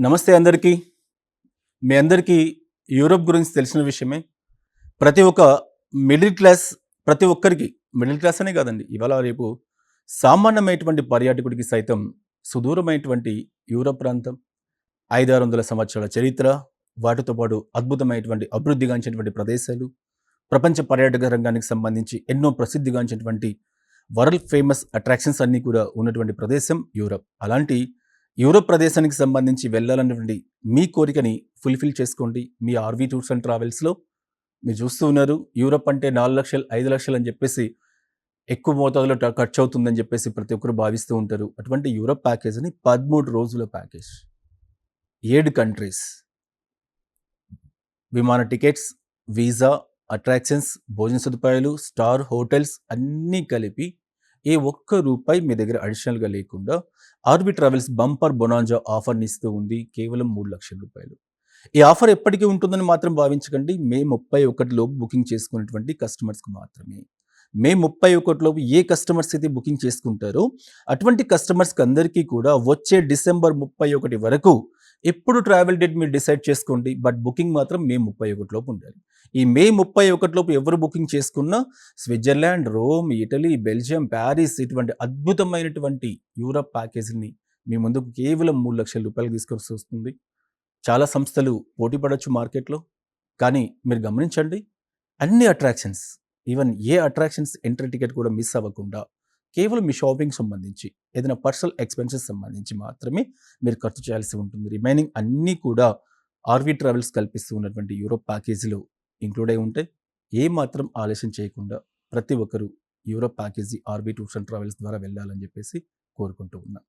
నమస్తే అందరికీ. మీ అందరికీ యూరోప్ గురించి తెలిసిన విషయమే. ప్రతి ఒక్క మిడిల్ క్లాస్ ప్రతి ఒక్కరికి మిడిల్ క్లాస్ అనే కాదండి. ఇవాళ రేపు సామాన్యమైనటువంటి పర్యాటకుడికి సైతం సుదూరమైనటువంటి యూరోప్ ప్రాంతం, 500, 600 సంవత్సరాల చరిత్ర, వాటితో పాటు అద్భుతమైనటువంటి అభివృద్ధిగాంచినటువంటి ప్రదేశాలు, ప్రపంచ పర్యాటక రంగానికి సంబంధించి ఎన్నో ప్రసిద్ధిగాంచినటువంటి వరల్డ్ ఫేమస్ అట్రాక్షన్స్ అన్నీ కూడా ఉన్నటువంటి ప్రదేశం యూరప్. అలాంటి యూరోప్ ప్రదేశానికి సంబంధించి వెళ్ళాలన్నటువంటి మీ కోరికని ఫుల్ఫిల్ చేసుకోండి మీ ఆర్వీ టూర్స్ అండ్ ట్రావెల్స్లో. మీరు చూస్తూ ఉన్నారు, యూరోప్ అంటే 4 లక్షలు 5 లక్షలు అని చెప్పేసి ఎక్కువ మోతాదులో ఖర్చు అవుతుందని చెప్పేసి ప్రతి ఒక్కరు భావిస్తూ ఉంటారు. అటువంటి యూరోప్ ప్యాకేజ్ని 13 రోజుల ప్యాకేజ్, 7 కంట్రీస్, విమాన టికెట్స్, వీసా, అట్రాక్షన్స్, భోజన సదుపాయాలు, స్టార్ హోటల్స్ అన్నీ కలిపి ఏ ఒక్క రూపాయి మీ దగ్గర అడిషనల్గా లేకుండా ఆర్బీ ట్రావెల్స్ బంపర్ బొనాంజా ఆఫర్ని ఇస్తూ ఉంది. కేవలం 3 లక్షల రూపాయలు. ఈ ఆఫర్ ఎప్పటికీ ఉంటుందని మాత్రం భావించకండి. మే 31 లోపు బుకింగ్ చేసుకున్నటువంటి కస్టమర్స్కి మాత్రమే. మే 31 లోపు ఏ కస్టమర్స్ అయితే బుకింగ్ చేసుకుంటారో అటువంటి కస్టమర్స్కి అందరికీ కూడా వచ్చే డిసెంబర్ 31 వరకు ఎప్పుడు ట్రావెల్ డేట్ మీరు డిసైడ్ చేసుకోండి. బట్ బుకింగ్ మాత్రం మే 31 లోపు ఉండాలి. ఈ మే 31 లోపు ఎవరు బుకింగ్ చేసుకున్నా Switzerland, Rome, Italy, Belgium, Paris ఇటువంటి అద్భుతమైనటువంటి యూరప్ ప్యాకేజీని మీ ముందుకు కేవలం 3 లక్షల రూపాయలు తీసుకొచ్చి వస్తుంది. చాలా సంస్థలు పోటీ పడవచ్చు మార్కెట్లో, కానీ మీరు గమనించండి, అన్ని attractions, even a attractions entry ticket కూడా మిస్ అవ్వకుండా కేవలం మీ షాపింగ్ సంబంధించి ఏదైనా పర్సనల్ ఎక్స్పెన్సెస్ సంబంధించి మాత్రమే మీరు ఖర్చు చేయాల్సి ఉంటుంది. రిమైనింగ్ అన్నీ కూడా ఆర్వీ ట్రావెల్స్ కల్పిస్తూ ఉన్నటువంటి యూరోప్ ప్యాకేజీలో ఇంక్లూడ్ అయి ఉంటే ఏ మాత్రం ఆలస్యం చేయకుండా ప్రతి ఒక్కరూ Europe package RB tours and travels ద్వారా వెళ్ళాలని చెప్పేసి కోరుకుంటూ ఉన్నాను.